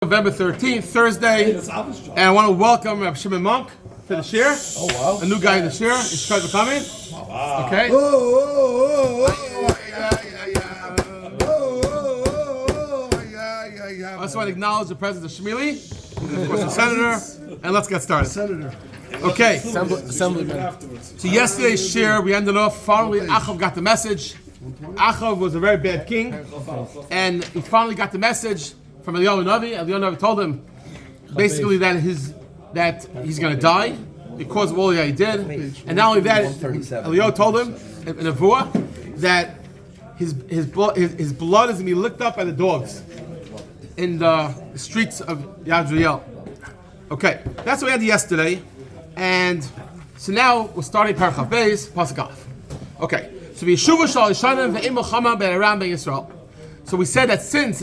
November 13th, Thursday, and I want to welcome Rabbi Shimon Monk to the shir. Oh wow! A new guy in the shir. He's trying to come in. Wow. Okay. I just want to acknowledge the presence of Shmili, of course, the senator, and let's get started. Senator. Okay. Assemblyman. So yesterday's shir, we ended off. Finally, Achav got the message. Achav was a very bad king, and he finally got the message from Navi. Navi told him basically that he's going to die because of all that he did, and not only that, Eliyahu told him in nevuah that his blood is going to be licked up by the dogs in the streets of Yadriel. Okay, that's what we had yesterday, and so now we're starting Perek pasuk Aleph. Okay, so Yeshuva shal Yishanim ve'im Chama be'aram be'Yisrael. So we said that since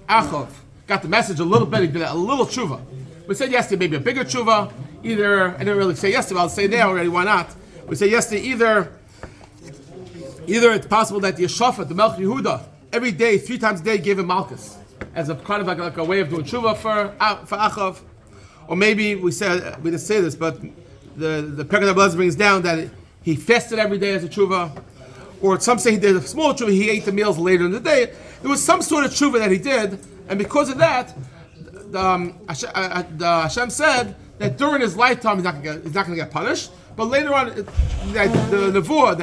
Achav got the message a little bit, he did a little tshuva. We said yesterday maybe a bigger tshuva. Either I didn't really say yesterday, but I'll say now already. Why not? We said yesterday either it's possible that the Yehoshafat, the Melech Yehuda, every day, 3 times a day, gave him malchus as a kind of like a way of doing tshuva for Achav, or maybe we didn't say this, but the Perek brings down that he fasted every day as a tshuva, or some say he did a small tshuva. He ate the meals later in the day. There was some sort of tshuva that he did. And because of that, Hashem said that during his lifetime he's not going to get punished. But later on, the nevuah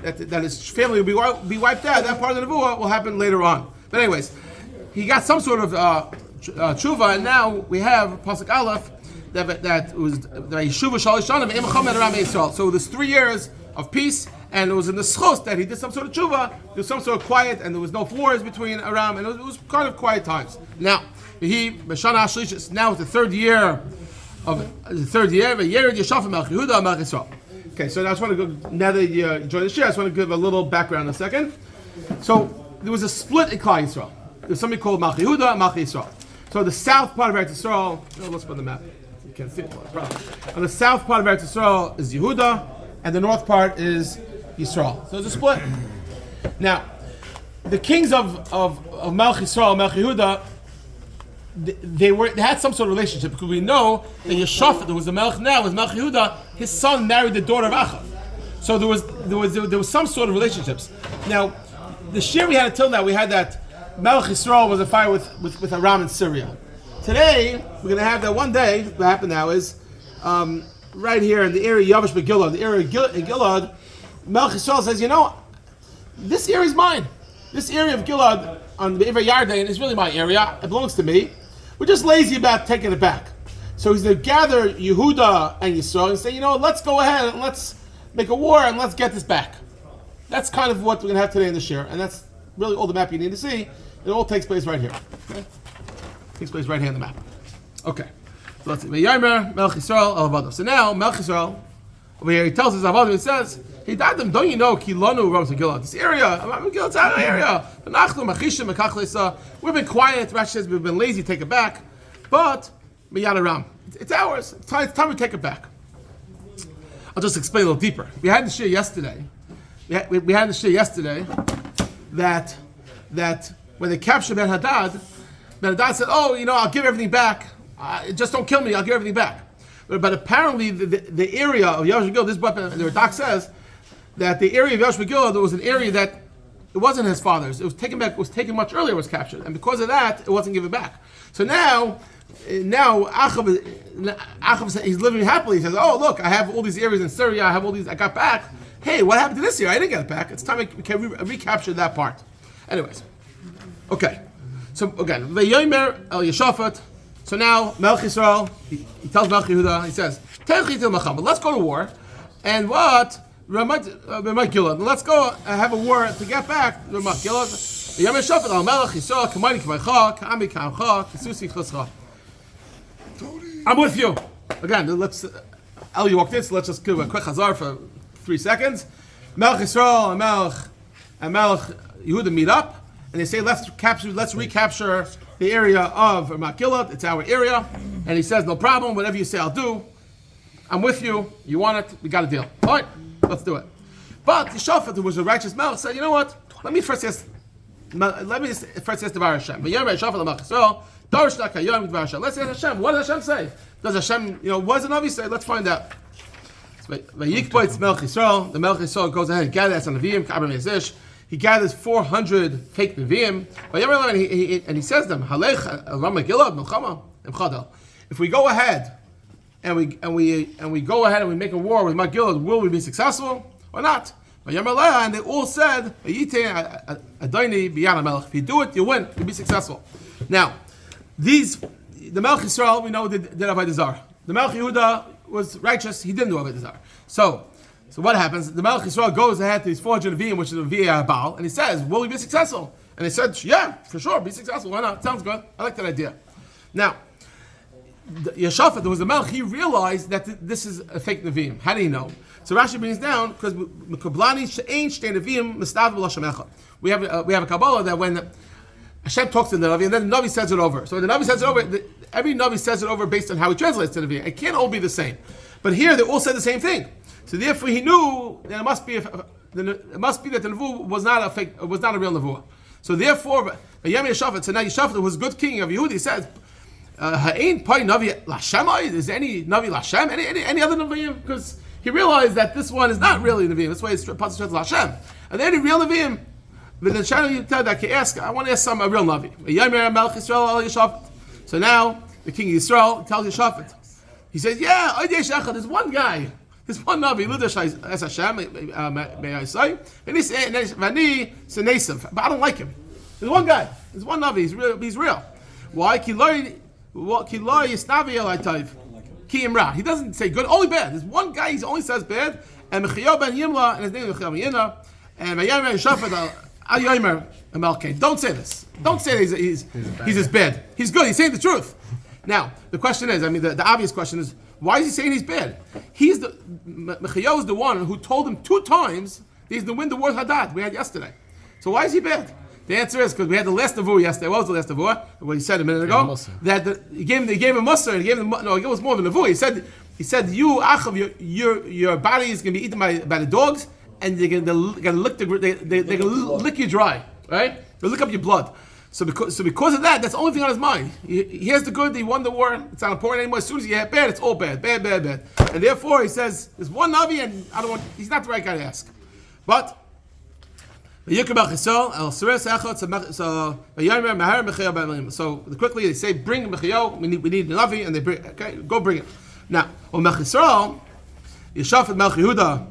that his family will be wiped out, that part of the nevuah will happen later on. But anyways, he got some sort of tshuva, and now we have pasuk Aleph that was the Yeshuva shal Yishanim ve'im Chama be'aram be'Yisrael. So there's 3 years of peace. And it was in the schos that he did some sort of tshuva. There was some sort of quiet, and there was no wars between Aram, and it was kind of quiet times. Now, now it's the third year. Okay, so I just want to go, now that you joined the share, I just want to give a little background in a second. So there was a split in Klal Yisrael. There's something called Michayahu and Yisrael. So the south part of Eretz Yisrael, let's put the map. You can't see it. On the south part of Eretz Yisrael is Yehuda, and the north part is Yisrael. So there's a split. Now, the kings of Melech Yisrael, Melech Yehuda, they had some sort of relationship, because we know that Yehoshafat, who was the Melech now, was Melech Yehuda. His son married the daughter of Achav. So there was some sort of relationships. Now, the shir we had until now, we had that Melech Yisrael was a fight with Aram in Syria. Today, we're going to have that one day. What happened now is right here in the area of Gilad, the area of Gilad, Melech Yisrael says, this area is mine. This area of Gilad on the Iver Yarden is really my area. It belongs to me. We're just lazy about taking it back. So he's going to gather Yehuda and Yisrael and say, let's go ahead and let's make a war and let's get this back. That's kind of what we're going to have today in the shir, and that's really all the map you need to see. It all takes place right here. Okay? Takes place right here on the map. Okay. So let's see. Melech Yisrael Alavadim. So now Melech Yisrael, over here, he tells us Alavadim. He says, "He died them. Don't you know? Kilanu Ramot Gilad. This area, Gilad's our area. We've been quiet. Rashi says we've been lazy. Take it back, but Miyad Aram. It's ours. It's time to take it back." I'll just explain a little deeper. We had the shir yesterday. We had the shir yesterday that when they captured Ben Hadad said, I'll give everything back. Just don't kill me. I'll give everything back. But apparently the area of Yehoshafat Gilad, this is what the Radak says, that the area of Yehoshafat Gilad, there was an area that it wasn't his father's. It was taken back. It was taken much earlier. It was captured, and because of that, it wasn't given back. So now Achav says, he's living happily. He says, "Oh, look, I have all these areas in Syria. I have all these. I got back. Hey, what happened to this area? I didn't get it back. It's time we can recapture that part." Anyways, okay. So again, Yeyomer El Yehoshafat. So now Melech Yisrael, he tells Melech Yehuda, he says, let's go to war, and what? Ramot Gilad. Let's go have a war to get back Ramot Gilad. Yeyomer Yehoshafat al Melech Yisrael kamani k'maycha k'ami k'amcha k'susi choscha. I'm with you. Again, Eli walked in, so let's just give a quick chazar for 3 seconds. Melech Yisrael and Melech Yehuda meet up, and they say, let's recapture the area of Ramot Gilad. It's our area. And he says, no problem, whatever you say, I'll do. I'm with you. You want it, we got a deal. All right, let's do it. But the Yehoshafat, who was a righteous melech, said, let me first ask let me first ask the Bar Hashem. Let's ask Hashem. What does Hashem say? Does Hashem, what does the Navi say? Let's find out. The Melech Yisrael goes ahead and gathers on Navi. He gathers 400 fake Nevi'im, and he says to them, Ramot Gilad, if we go ahead and we go ahead and we make a war with Ramot Gilad, will we be successful or not? And they all said, if you do it, you win, you'll be successful. Now, the Melech Yisrael, we know, did Avodah Zarah. The Melech Yehuda was righteous, he didn't do Avodah Zarah. So what happens? The Melech Yisrael goes ahead to these 400 Nevi'im, which is a Nevi'ah Baal, and he says, will we be successful? And they said, yeah, for sure, be successful. Why not? Sounds good. I like that idea. Now, Yehoshafat, who was the Melech, he realized that this is a fake Nevi'im. How do you know? So Rashi brings down, because we have a Kabbalah that when Hashem talks to the Navi, and then the Navi says it over. So when the Navi says it over, every Navi says it over based on how he translates to the Navi. It can't all be the same. But here they all said the same thing. So therefore he knew that it must be that the nevuah was not a fake, was not a real nevuah. So therefore, Yehomi Yehoshafat, so now Yehoshafat, who was good king of Yehuda, he says, "Ha'ain pai Navi Lashem? Is there any Navi Lashem? Any other Naviim?" Because he realized that this one is not really Naviim. That's why it's Pasuk Lashem. Are there any real Naviim? But the channel you tell that I ask, I want to ask some a real Navi. So now the king of Yisrael tells Yehoshafat. He says, "Yeah, there's one guy, there's one Navi, as Hashem, may I say, and he's Senesav, but I don't like him. There's one guy, there's one Navi, he's real. Why? He doesn't say good, only bad. There's one guy, he only says bad, and Michayahu and Yimlah, and his name is Michayahu, and Yehoshafat, don't say this. Don't say that he's as bad. He's good. He's saying the truth. Now, the question is, the obvious question is, why is he saying he's bad? Michayahu is the one who told him 2 times that he's going to win the war with Hadad we had yesterday. So why is he bad? The answer is because we had the last nevuah yesterday. What was the last nevuah? What he said a minute ago. That he gave him mussar. It was more of a nevuah. He said, you, Achav, your body is going to be eaten by the dogs, and they're going to lick lick you dry, right? They'll lick up your blood. So because of that, that's the only thing on his mind. He has the good, he won the war, it's not important anymore. As soon as you have bad, it's all bad. And therefore he says, there's one Navi and he's not the right guy to ask. But so quickly they say, bring Michayahu, we need the Navi, and they bring, okay, go bring it. Now, Yehoshafat Melech Yehuda.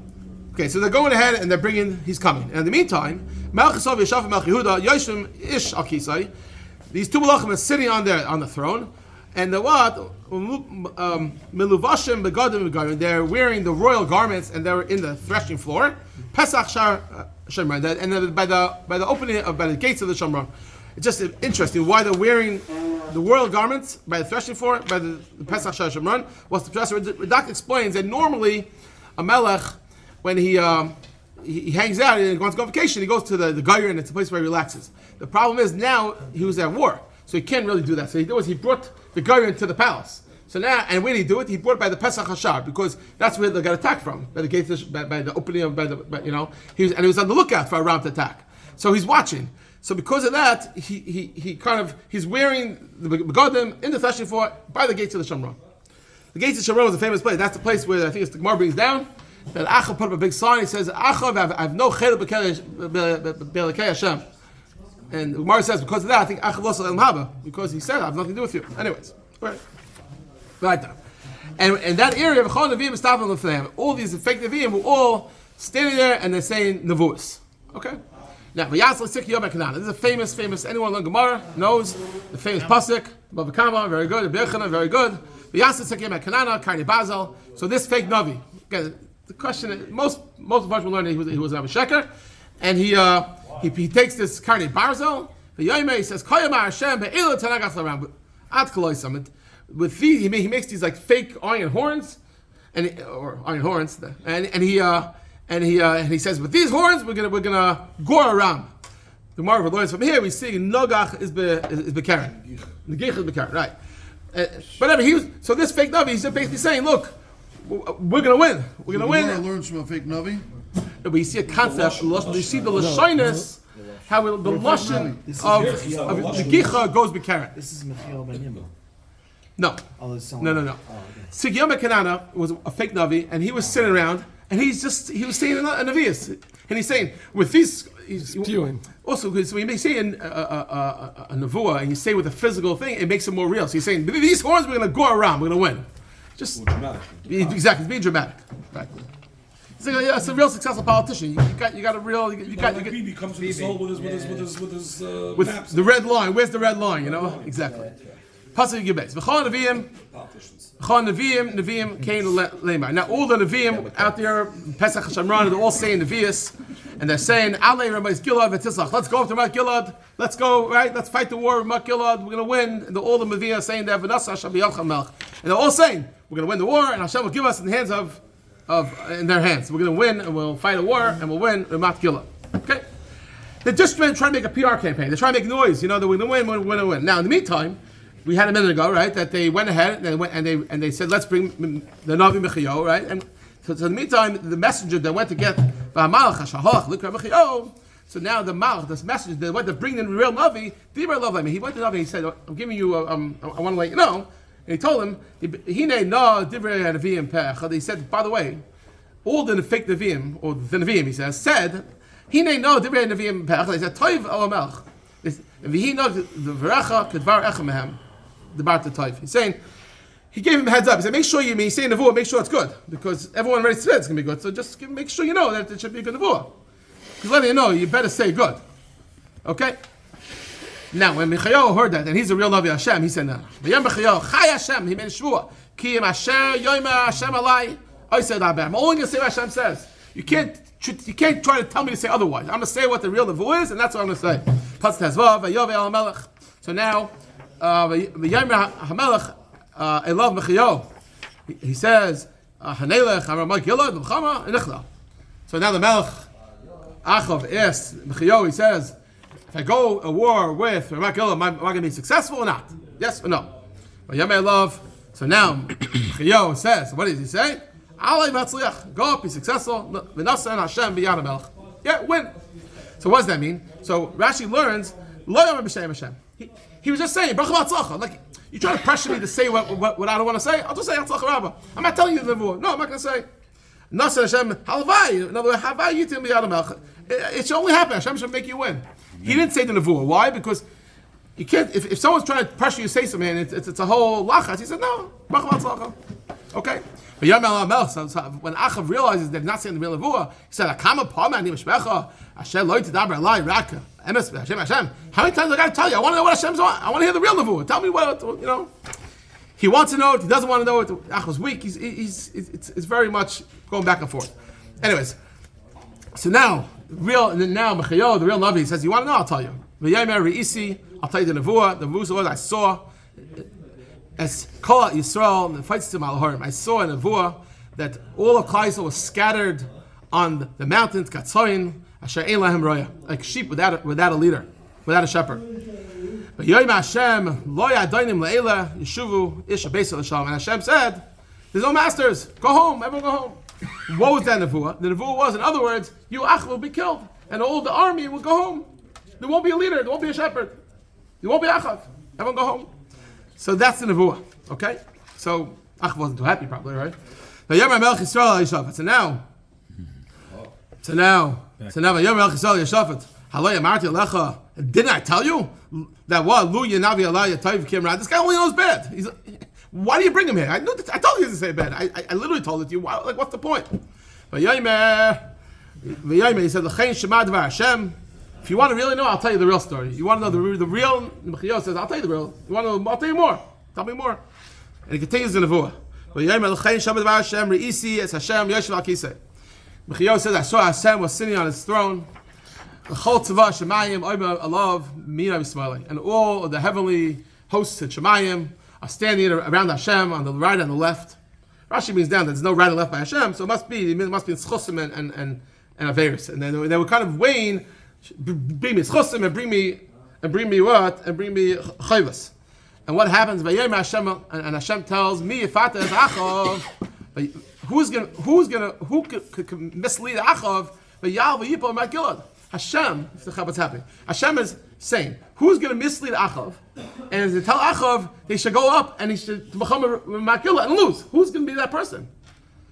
Okay, so they're going ahead and they're bringing, he's coming. And in the meantime, Malachim, Yehoshafat, Melech Yehuda, Yoshim, Ish, Akisai, these 2 Malachim are sitting on the throne, and they're what? Meluvashim, Begadim, Begadim. They're wearing the royal garments, and they're in the threshing floor. Pesach Shar Shemron, and then by the opening by the gates of the Shemron. It's just interesting why they're wearing the royal garments by the threshing floor, by the Pesach Shar Shemron. What's the professor Radak explains that normally a melech, when he hangs out and wants to go on vacation, he goes to the Gayer, and it's a place where he relaxes. The problem is now he was at war, so he can't really do that. So he brought the Gayer into the palace. So now, and when he do it, he brought it by the Pesach Hashar, because that's where they got attacked from, by the gates, by the opening of, he was on the lookout for a round attack. So he's watching. So because of that, he's wearing the begadim in the threshing floor by the gates of the Shomron. The gates of Shomron is a famous place. That's the place where I think the Gemara brings down that Achav put up a big sign. He says, Achav, I have no chel b'kelekei Hashem. And the Gemara says, because of that, I think Achav lost el haba, because he said, I have nothing to do with you. Anyways, right now. And that area of Chol Nevi'im is stopping with them. All these fake Nevi'im were all standing there and they're saying nevuahs. Okay? Now, Tzidkiyahu, this is a famous, anyone learn Gemara knows the famous pasuk, Bava Kama, very good, Bechana, very good. So this fake Navi, again, the question is, most of us will learn that he was a Sheker, and he takes this Karni Barzel, the Yomi, he says, with these, he makes these like fake iron horns, and he says, with these horns, we're gonna gore around. The Gemara learns from here. We see Nogach is bekaren, Negich is bekaren, right? Whatever so this fake Navi, he's just basically saying, look, we're gonna win. We're gonna win. Learns from a fake Navi. But you see a concept. You see the lashonis. how the lashon of Negicha goes b'karen. This is Michayahu ben Yimlah. No. Oh, there's No. someone. Tzidkiyahu ben Kenana was a fake Navi, and he was sitting around, and he was saying a Navius, and he's saying with these. He's spewing. Also, because when you say a nevuah and you say with a physical thing, it makes it more real. So he's saying these horns we're going to go around, we're going to win. Just exactly, it's being dramatic. Right. It's a real successful politician. You got a real. You got. Bibi comes with his soul with his maps. The red line. Where's the red line? You know exactly. Pasuk Yibes. V'chol Neviim. V'chol Neviim came to Lemar. Now all the Neviim out there, Pesach Shamran, they're all saying Nevius, and they're saying Alei Ramot Gilad v'Tislach. Let's go up to Ramot Gilad. Let's go right. Let's fight the war with Ramot Gilad. We're going to win. And all the Neviim are saying that V'nasa Hashem b'yadcha melech. And they're all saying we're going to win the war, and Hashem will give us in the hands of in their hands. We're going to win, and we'll fight a war, and we'll win Ramot Gilad. Okay. They're just trying to make a PR campaign. They're trying to make noise. You know that we're going to win, win. Now in the meantime. We had a minute ago, right? That they went ahead and they said, let's bring the Navi Michayahu, right? And so in the meantime, the messenger that went to get Michayahu. So now the Malach, this messenger that went to bring in the real Navi, he went to Navi and he said, I'm giving you, I want to let you know. And he told him, he said, by the way, all the fake Neviim, or the Neviim, he says, said, he said, Toiv Alamelch. The Bar Taif. He's saying, he gave him a heads up. He said, make sure you mean, say nevuah, make sure it's good. Because everyone already said it's going to be good. So just make sure you know that it should be a good nevuah. Because letting you know, you better say good. Okay? Now, when Michayahu heard that, and he's a real Navi Hashem, he said, no. Michayahu, Chai Hashem, he made a shvuah. Ki im asher Yomi Hashem alai, I said, I'm only going to say what Hashem says. You can't try to tell me to say otherwise. I'm going to say what the real nevuah is, and that's what I'm going to say. So now, V'yaymer HaMelech Elav Michayahu. He says, Hanelech Ramot Gilad V'chama Nichla. So now the Melech Achav asks Michayahu. He says, if I go a war with Ramot Gilad, am I going to be successful or not? Yes or no? V'yaymer Elav. So now Michayahu says, what does he say? Alei Matzliach. Go up, be successful. V'nasa and Hashem b'yad HaMelech. Yeah, win. So what does that mean? So Rashi learns, Lo Yomer b'Shem Hashem. He was just saying, Bracha B'Atzlacha. Like, you try to pressure me to say what I don't want to say, I'll just say Atzlacha Rabbah. I'm not telling you the nevuah. No, I'm not going to say. Nasa Hashem, Halavai. In other words, Havai Yitim B'Yad HaMelech. It should only happen. Hashem should make you win. He didn't say the nevuah. Why? Because you can't, if someone's trying to pressure you to say something, it's a whole lachas. He said, no, Bracha B'Atzlacha. Okay? But Yom HaMelech, so when Achav realizes that he's not saying the real nevuah, he said, Akama Pama Ani Mishpecha, Hashem Lo Yitadaber Alai Raka. Hashem. How many times I got to tell you? I want to know what Hashem's on. I want to hear the real nevuah. Tell me what, you know. He wants to know it. He doesn't want to know it. Achav's weak. It's very much going back and forth. Anyways, so now Michayahu, the real Navi, says, "You want to know? I'll tell you. V'yamer re'isi. I'll tell you the nevuah. The nevuah was I saw as Kol Yisrael and the fights to Malachim. I saw a nevuah that all of Klal Yisrael was scattered on the mountains, Katzoin." Like sheep without a leader, without a shepherd. But and Hashem said, there's no masters. Go home, everyone go home. What was that nevuah? The nevuah was, in other words, you Ach will be killed, and all the army will go home. There won't be a leader, there won't be a shepherd. There won't be Achav. Everyone go home. So that's the nevuah. Okay? So Ach wasn't too happy probably, right? So now, Yom Melchizedek Yeshafat. Halay Amarti Alecha. Didn't I tell you that what Lu Navi Alaya Taiv Kimra? This guy only knows bad. Why do you bring him here? I told you he doesn't say bad. I literally told it to you. Like, what's the point? But He said, L'chein Shema Dvar Hashem. If you want to really know, I'll tell you the real story. You want to know the real? Michayahu says, I'll tell you the real. You want to know? I'll tell you more. Tell me more. And he continues the nevuah. But L'chein Shema Dvar Hashem Re'isi Es Hashem Yoshev Al Kisei. Michayahu says, I saw Hashem was sitting on his throne. And all of the heavenly hosts in Shemayim are standing around Hashem on the right and the left. Rashi brings down that there's no right and left by Hashem, so it must be Tzchusim and Averis. And then they were kind of weighing, bring me Tzchusim and bring me what? And bring me Chayvus. And what happens? And Hashem tells me, Yifata is Achav. Who could mislead Achav? Hashem, what's happening? Hashem is saying, who's going to mislead Achav? And to tell Achav, they should go up and he should become a Makila and lose. Who's going to be that person?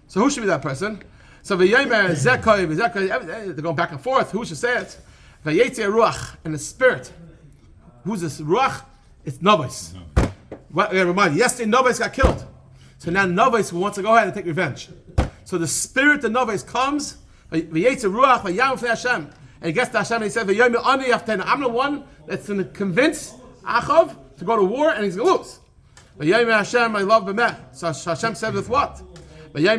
So who should be that person? So V'yomer, Zekoy, they're going back and forth. Who should say it? V'yetzi Ruach, and the spirit. Who's this Ruach? It's Novos. Remind you, yesterday Novos got killed. So now Novos wants to go ahead and take revenge. So the spirit of Novos comes, V'yetzi Ruach, V'yam Fnei Hashem. And he gets to Hashem and he says, I'm the one that's going to convince Achav to go to war and he's going to lose. Hashem, I love Bemet. So Hashem said with what? I'm going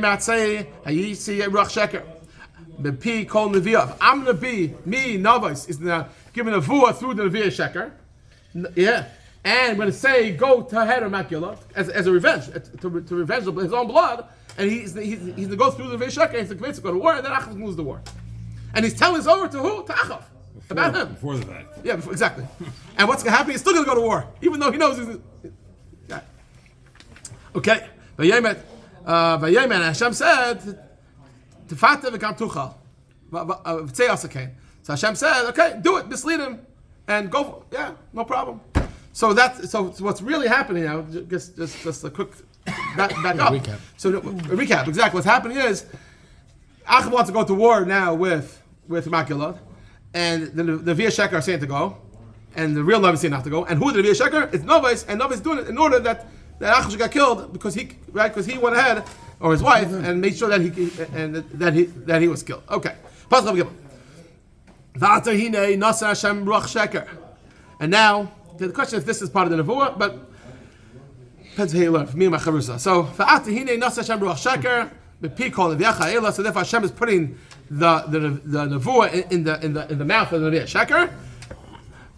to be, me, Navos, is giving a nevuah through the nevuah sheker. Yeah. And I'm going to say, go to head of Makyahu as a revenge, to revenge his own blood. And he's going to go through the nevuah sheker, he's convinced to go to war, and then Achav can lose the war. And he's telling us over to who? To Achav. About him. Before the fact. Yeah, exactly. And what's going to happen? He's still going to go to war, even though he knows he's... Yeah. Okay. V'yemet Hashem said, Tefata v'kam tuchal. V'tzei asakain. So Hashem said, okay, do it, mislead him, and go, yeah, no problem. So what's really happening now, just a quick back up. Recap. So a recap, exactly. What's happening is, Achav wants to go to war now with Makyahu, and the nevuah sheker are saying to go, and the real Navi is saying not to go. And who the nevuah sheker? It's Novos, and Novos is doing it in order that Achav got killed because he went ahead, or his wife, and made sure that he was killed. Okay. And now the question is, if this is part of the nevuah, but depends how you learn. For me and my charusa. So so therefore Hashem is putting the nevuah in the mouth of the nevuah sheker.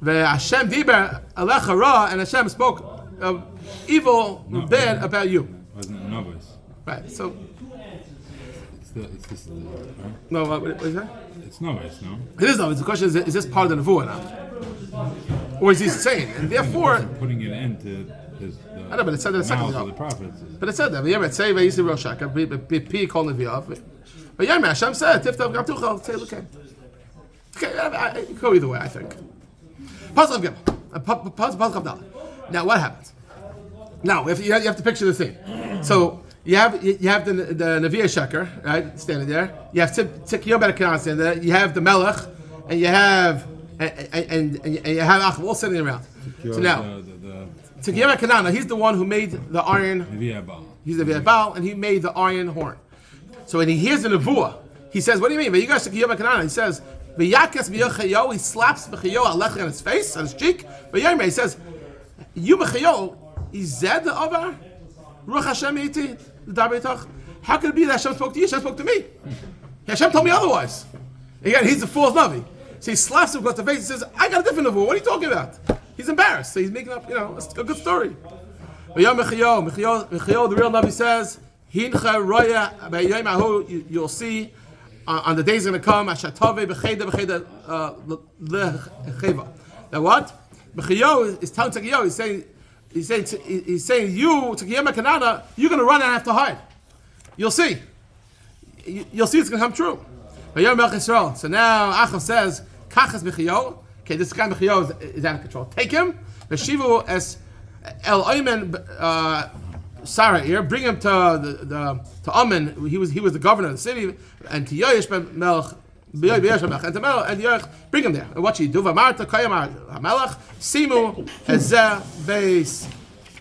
Hashem diber alecha ra, and Hashem spoke evil, bad about you. Wasn't it Novos? Right. So It's this. Right? no, what is that? It's Novos, no? It is Novos. The question is this part of the nevuah now, or is he saying? And therefore, Putting it into his. I know, but it said that a second mouth ago. of the prophets. But it said that. V'yemet say v'yisi rosh shaka b'pi kol neviav. V'yemet Hashem said tiftav gam tuchal. Say okay. Okay, go either way. I think. Pasuk Gimel. Now what happens? Now you have to picture the scene. So you have the nevuah sheker, right, standing there. You have Tzidkiyahu standing there. You have the Melech, and you have Achav all sitting around. So now Tzidkiyahu, he's the one who made the iron. He's the nevuah Baal, and he made the iron horn. So when he hears the nevuah, he says, "What do you mean?" He says, "V'yakas Michayahu." He slaps Michayahu alecha on his face, on his cheek. He says, "You Michayahu, is that the Avar? Ruach Hashem iti l'dabeitach." How could it be that Hashem spoke to you? Hashem spoke to me. Hashem told me otherwise. Again, he's the false Navi. So he slaps him across the face and says, "I got a different nevuah. What are you talking about?" He's embarrassed. So he's making up, a good story. Michayahu, the real Navi says, "Hincha roya Yimlah." You'll see on the days going to come. Ashatave b'cheda lecheva. Now what? Michayahu is telling Tzidkiyahu. He's saying, you Tzidkiyahu, you're going to run and have to hide. You'll see. You'll see it's going to come true. So now Achav says, "Kachas Michayahu." Okay, this guy Michayahu is out of control. Take him. Veshivu es el Oymen Sarah here. Bring him to Amen. He was the governor of the city, and to Yoash ben Melch. And to Melch and Yoach, bring him there. And what should he do? V'amarta kayam hamelach simu hazeh beis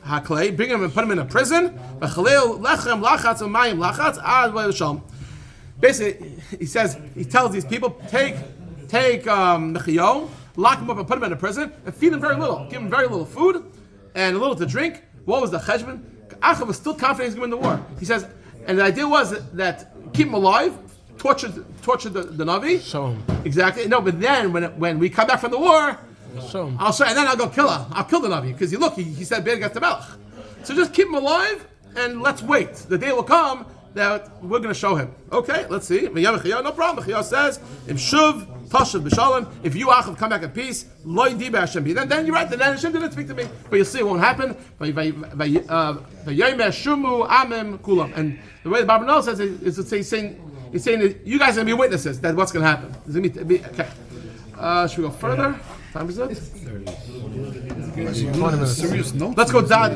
haklei. Bring him and put him in a prison. V'chalil lechem lachatz u'mayim lachatz ad v'yisham. Basically, he tells these people, take Michayahu, lock him up and put him in a prison, and feed him very little. Give him very little food and a little to drink. What was the cheshbon? Achav was still confident he's going to win the war. He says, and the idea was that keep him alive, torture the Navi. Show him. Exactly. No, but then when we come back from the war, show him. I'll show, and then I'll go kill him. I'll kill the Navi because he said bad against the Melech. So just keep him alive and let's wait. The day will come that we're going to show him. Okay, let's see. No problem. Michayahu says, "Im shuv tashav b'shalom." If you Achav come back in peace, lo yidi b'Hashem. Then you're right. Then Hashem didn't speak to me, but you'll see it won't happen. V'yomer shumu amim kulam. And the way the Bible knows says is he's saying that you guys are going to be witnesses that what's going to happen. Okay. Should we go further? Time is it? 20 minutes. Serious notes. Let's go dot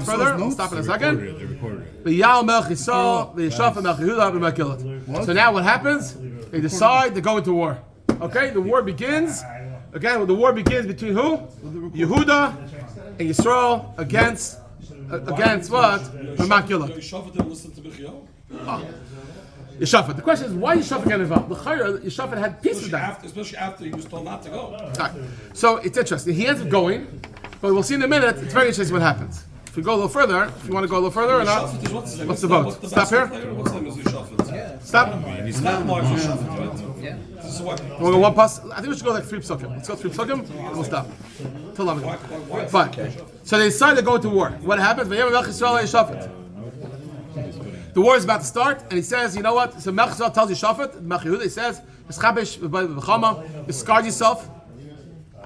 further. We'll stop in a second. They recorded it. The Melach Yisrael, the Yehoshafat, Yehuda Miller, Gilad. So now what happens? They decide to go into war. Okay, the war begins. Again, the war begins between who? Yehuda and Yisrael against what? Ramot Gilad. Yehoshafat didn't listen to Michayahu. Yehoshafat. The question is, why Yehoshafat got involved? The Chayr, Yehoshafat had peace with that. Especially after he was told not to go. Right. So it's interesting. He ends up going, but we'll see in a minute. It's very interesting what happens. If we go a little further, if you want to go a little further or not, what's the vote? Stop here. What's the name is Yehoshafat? Stop. It's not Mark Yehoshafat, right? Yeah. This is what. We'll go one pass. I think we should go like 3 psukim. Let's go 3 psukim, and we'll stop. Till Fine. So they decide to go to war. What happens? The war is about to start, and he says, you know what? So Melach Yisrael tells Yehoshafat, Michayahu, he says, discard yourself.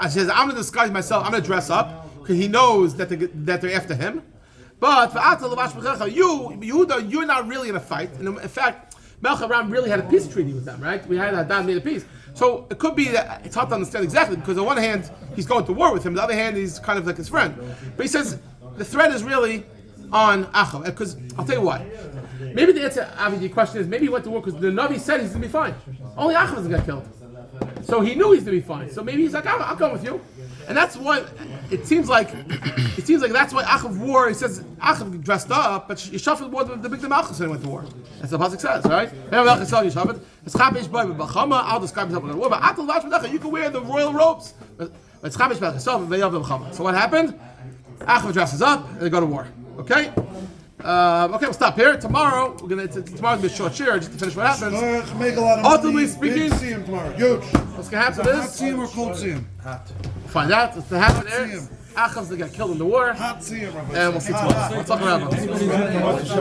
He says, I'm going to disguise myself, I'm going to dress up, because he knows that they're after him. But you, Yehuda, you're not really in a fight. And in fact, Melech Aram really had a peace treaty with them, right? We had Hadad made a peace. So it could be that it's hard to understand exactly, because on one hand, he's going to war with him, on the other hand, he's kind of like his friend. But he says, the threat is really on Achav, because I'll tell you why. Maybe the answer, Avi, to your question is maybe he went to war because the Navi said he's going to be fine. Only Achav is going to get killed. So he knew he's going to be fine. So maybe he's like, I'll come with you. And that's why it seems like that's why Achav wore. He says Achav dressed up, but Yehoshafat wore the big Malachim when he went to war. That's what the pasuk says, right? I'll describe myself in war, but you can wear the royal robes. So what happened? Achav dresses up and they go to war. Okay. Okay, we'll stop here. Tomorrow, tomorrow's gonna be a short share just to finish what happens. Make a lot of Ultimately speaking, see him tomorrow. Huge. What's gonna happen Hot is see him or cold see him? Hot. Find out. What's gonna happen is Achav's gonna get killed in the war, Hot see him. and we'll see tomorrow. We'll talk about it.